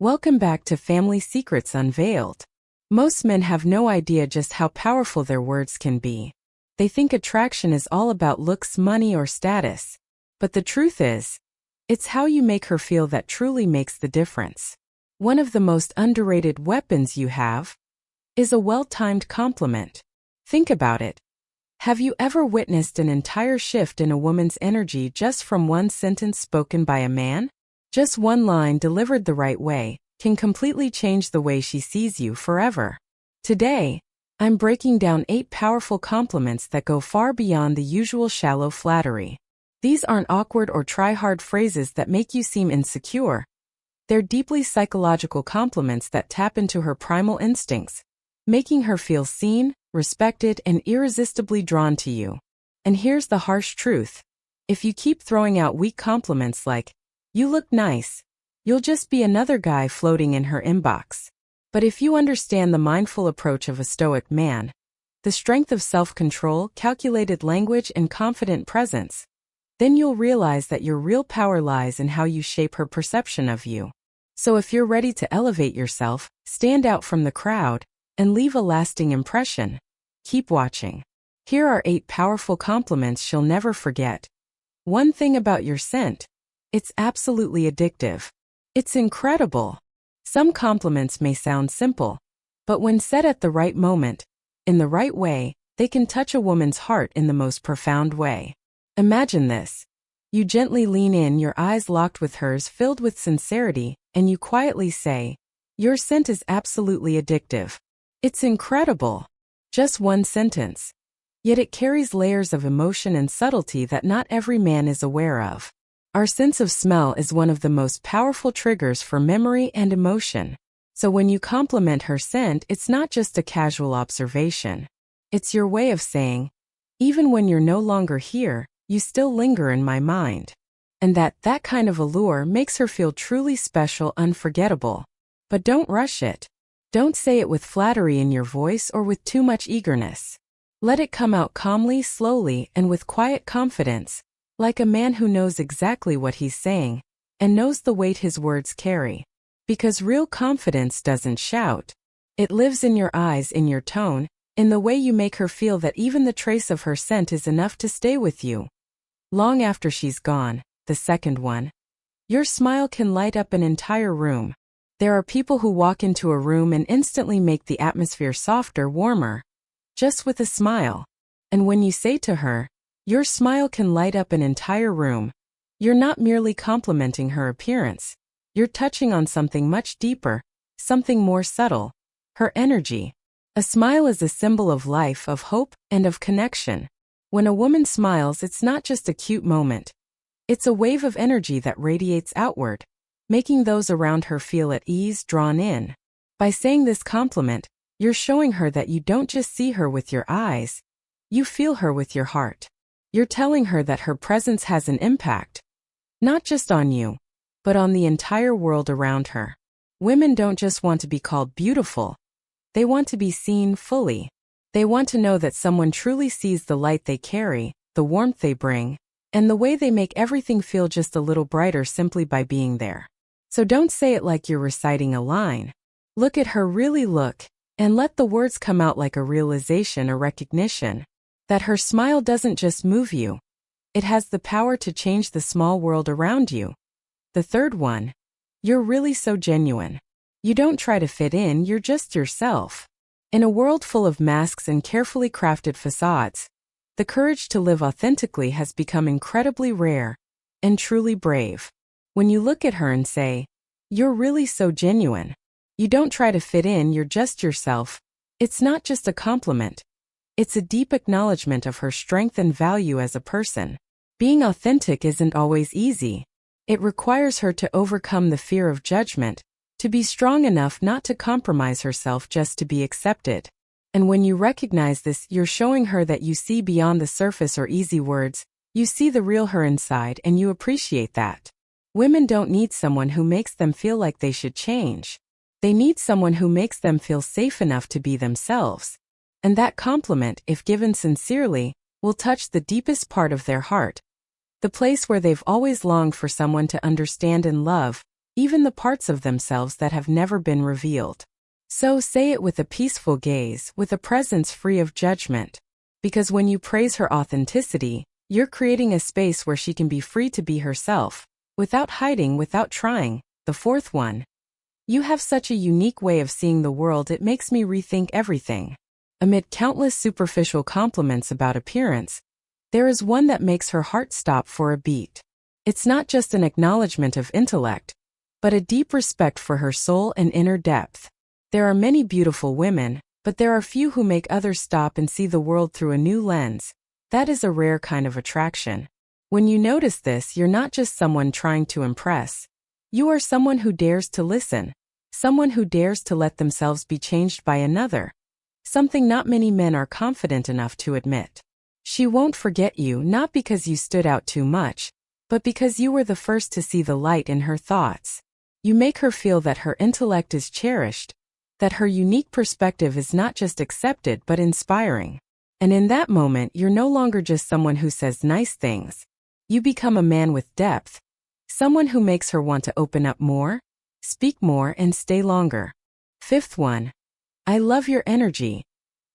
Welcome back to Family Secrets Unveiled. Most men have no idea just how powerful their words can be. They think attraction is all about looks, money, or status. But the truth is, it's how you make her feel that truly makes the difference. One of the most underrated weapons you have is a well-timed compliment. Think about it. Have you ever witnessed an entire shift in a woman's energy just from one sentence spoken by a man? Just one line delivered the right way can completely change the way she sees you forever. Today, I'm breaking down 8 powerful compliments that go far beyond the usual shallow flattery. These aren't awkward or try-hard phrases that make you seem insecure. They're deeply psychological compliments that tap into her primal instincts, making her feel seen, respected, and irresistibly drawn to you. And here's the harsh truth. If you keep throwing out weak compliments like, "You look nice," you'll just be another guy floating in her inbox. But if you understand the mindful approach of a stoic man, the strength of self-control, calculated language, and confident presence, then you'll realize that your real power lies in how you shape her perception of you. So if you're ready to elevate yourself, stand out from the crowd, and leave a lasting impression, keep watching. Here are 8 powerful compliments she'll never forget. One thing about your scent. It's absolutely addictive. It's incredible. Some compliments may sound simple, but when said at the right moment, in the right way, they can touch a woman's heart in the most profound way. Imagine this. You gently lean in, your eyes locked with hers, filled with sincerity, and you quietly say, "Your scent is absolutely addictive." It's incredible. Just one sentence. Yet it carries layers of emotion and subtlety that not every man is aware of. Our sense of smell is one of the most powerful triggers for memory and emotion. So when you compliment her scent, it's not just a casual observation. It's your way of saying, even when you're no longer here, you still linger in my mind. And that kind of allure makes her feel truly special, unforgettable. But don't rush it. Don't say it with flattery in your voice or with too much eagerness. Let it come out calmly, slowly, and with quiet confidence, like a man who knows exactly what he's saying and knows the weight his words carry. Because real confidence doesn't shout. It lives in your eyes, in your tone, in the way you make her feel that even the trace of her scent is enough to stay with you long after she's gone. The second one. Your smile can light up an entire room. There are people who walk into a room and instantly make the atmosphere softer, warmer, just with a smile. And when you say to her, "Your smile can light up an entire room," you're not merely complimenting her appearance. You're touching on something much deeper, something more subtle. Her energy. A smile is a symbol of life, of hope, and of connection. When a woman smiles, it's not just a cute moment. It's a wave of energy that radiates outward, making those around her feel at ease, drawn in. By saying this compliment, you're showing her that you don't just see her with your eyes, you feel her with your heart. You're telling her that her presence has an impact, not just on you, but on the entire world around her. Women don't just want to be called beautiful. They want to be seen fully. They want to know that someone truly sees the light they carry, the warmth they bring, and the way they make everything feel just a little brighter simply by being there. So don't say it like you're reciting a line. Look at her, really look, and let the words come out like a realization, a recognition that her smile doesn't just move you. It has the power to change the small world around you. The third one. You're really so genuine. You don't try to fit in, you're just yourself. In a world full of masks and carefully crafted facades, the courage to live authentically has become incredibly rare and truly brave. When you look at her and say, "You're really so genuine," you don't try to fit in, you're just yourself. It's not just a compliment. It's a deep acknowledgement of her strength and value as a person. Being authentic isn't always easy. It requires her to overcome the fear of judgment, to be strong enough not to compromise herself just to be accepted. And when you recognize this, you're showing her that you see beyond the surface or easy words, you see the real her inside, and you appreciate that. Women don't need someone who makes them feel like they should change. They need someone who makes them feel safe enough to be themselves. And that compliment, if given sincerely, will touch the deepest part of their heart, the place where they've always longed for someone to understand and love, even the parts of themselves that have never been revealed. So say it with a peaceful gaze, with a presence free of judgment. Because when you praise her authenticity, you're creating a space where she can be free to be herself, without hiding, without trying. The fourth one. You have such a unique way of seeing the world, it makes me rethink everything. Amid countless superficial compliments about appearance, there is one that makes her heart stop for a beat. It's not just an acknowledgement of intellect, but a deep respect for her soul and inner depth. There are many beautiful women, but there are few who make others stop and see the world through a new lens. That is a rare kind of attraction. When you notice this, you're not just someone trying to impress. You are someone who dares to listen, someone who dares to let themselves be changed by another, something not many men are confident enough to admit. She won't forget you, not because you stood out too much, but because you were the first to see the light in her thoughts. You make her feel that her intellect is cherished, that her unique perspective is not just accepted but inspiring. And in that moment, you're no longer just someone who says nice things. You become a man with depth, someone who makes her want to open up more, speak more, and stay longer. Fifth one. I love your energy.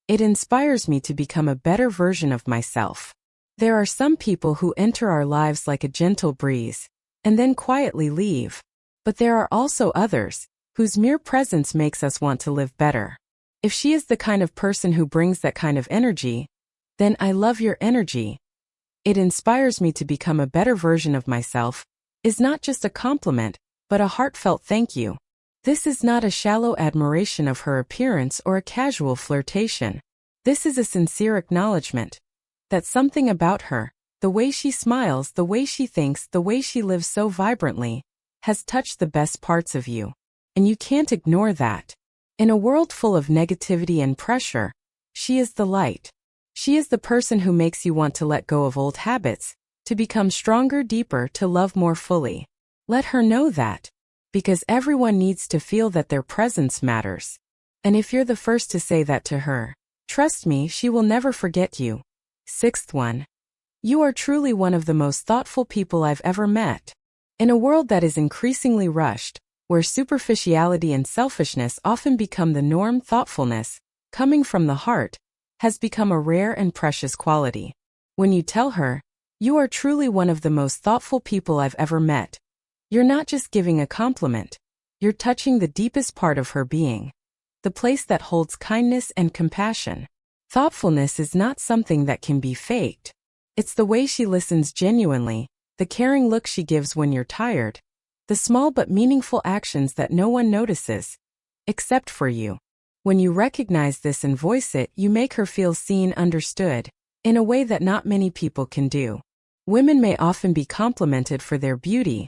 It inspires me to become a better version of myself. There are some people who enter our lives like a gentle breeze, and then quietly leave. But there are also others, whose mere presence makes us want to live better. If she is the kind of person who brings that kind of energy, then I love your energy. It inspires me to become a better version of myself, is not just a compliment, but a heartfelt thank you. This is not a shallow admiration of her appearance or a casual flirtation. This is a sincere acknowledgement that something about her, the way she smiles, the way she thinks, the way she lives so vibrantly, has touched the best parts of you. And you can't ignore that. In a world full of negativity and pressure, she is the light. She is the person who makes you want to let go of old habits, to become stronger, deeper, to love more fully. Let her know that. Because everyone needs to feel that their presence matters. And if you're the first to say that to her, trust me, she will never forget you. Sixth one. You are truly one of the most thoughtful people I've ever met. In a world that is increasingly rushed, where superficiality and selfishness often become the norm, thoughtfulness, coming from the heart, has become a rare and precious quality. When you tell her, you are truly one of the most thoughtful people I've ever met, you're not just giving a compliment, you're touching the deepest part of her being, the place that holds kindness and compassion. Thoughtfulness is not something that can be faked. It's the way she listens genuinely, the caring look she gives when you're tired, the small but meaningful actions that no one notices, except for you. When you recognize this and voice it, you make her feel seen, understood, in a way that not many people can do. Women may often be complimented for their beauty,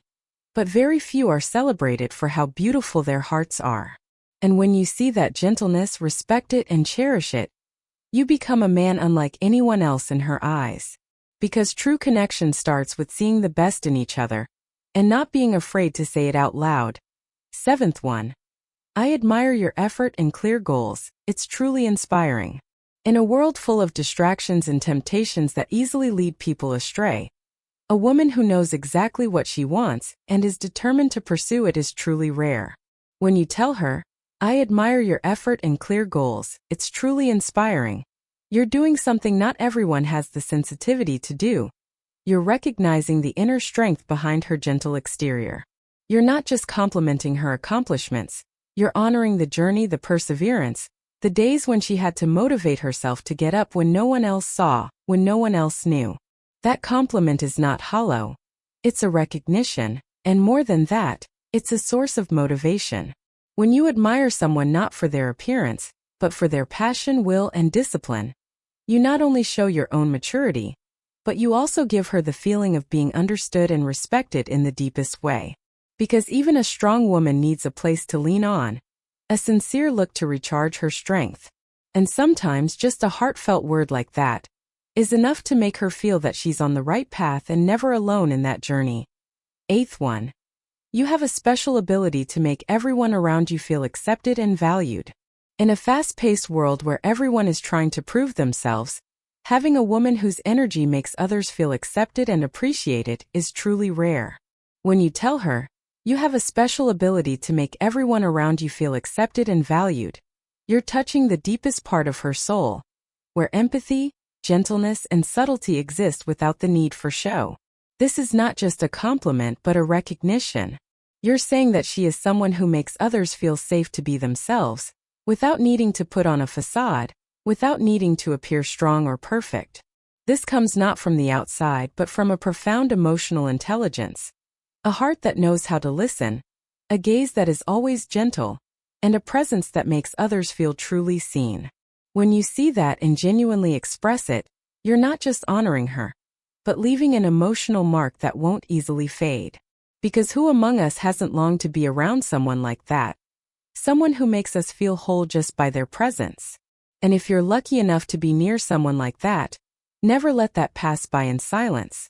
but very few are celebrated for how beautiful their hearts are. And when you see that gentleness, respect it, and cherish it, you become a man unlike anyone else in her eyes. Because true connection starts with seeing the best in each other, and not being afraid to say it out loud. Seventh one. I admire your effort and clear goals, it's truly inspiring. In a world full of distractions and temptations that easily lead people astray, a woman who knows exactly what she wants and is determined to pursue it is truly rare. When you tell her, I admire your effort and clear goals, it's truly inspiring. You're doing something not everyone has the sensitivity to do. You're recognizing the inner strength behind her gentle exterior. You're not just complimenting her accomplishments, you're honoring the journey, the perseverance, the days when she had to motivate herself to get up when no one else saw, when no one else knew. That compliment is not hollow. It's a recognition, and more than that, it's a source of motivation. When you admire someone not for their appearance, but for their passion, will, and discipline, you not only show your own maturity, but you also give her the feeling of being understood and respected in the deepest way. Because even a strong woman needs a place to lean on, a sincere look to recharge her strength. And sometimes just a heartfelt word like that is enough to make her feel that she's on the right path and never alone in that journey. Eighth one. You have a special ability to make everyone around you feel accepted and valued. In a fast-paced world where everyone is trying to prove themselves, having a woman whose energy makes others feel accepted and appreciated is truly rare. When you tell her, You have a special ability to make everyone around you feel accepted and valued. You're touching the deepest part of her soul, where empathy, gentleness, and subtlety exist without the need for show. This is not just a compliment but a recognition. You're saying that she is someone who makes others feel safe to be themselves, without needing to put on a facade, without needing to appear strong or perfect. This comes not from the outside but from a profound emotional intelligence, a heart that knows how to listen, a gaze that is always gentle, and a presence that makes others feel truly seen. When you see that and genuinely express it, you're not just honoring her, but leaving an emotional mark that won't easily fade. Because who among us hasn't longed to be around someone like that? Someone who makes us feel whole just by their presence. And if you're lucky enough to be near someone like that, never let that pass by in silence.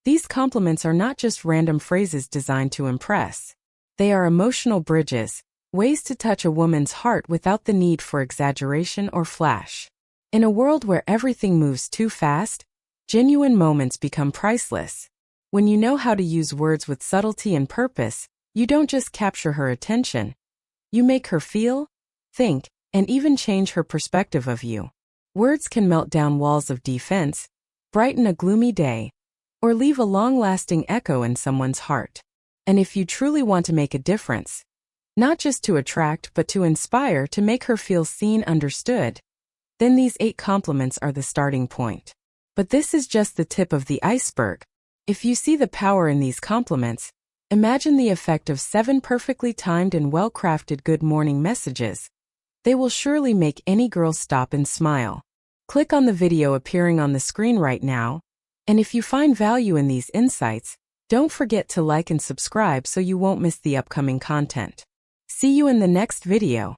These compliments are not just random phrases designed to impress. They are emotional bridges, ways to touch a woman's heart without the need for exaggeration or flash. In a world where everything moves too fast, genuine moments become priceless. When you know how to use words with subtlety and purpose, you don't just capture her attention. You make her feel, think, and even change her perspective of you. Words can melt down walls of defense, brighten a gloomy day, or leave a long-lasting echo in someone's heart. And if you truly want to make a difference, not just to attract but to inspire, to make her feel seen, understood, then these 8 compliments are the starting point. But this is just the tip of the iceberg. If you see the power in these compliments, imagine the effect of 7 perfectly timed and well-crafted good morning messages. They will surely make any girl stop and smile. Click on the video appearing on the screen right now, and if you find value in these insights, don't forget to like and subscribe so you won't miss the upcoming content. See you in the next video.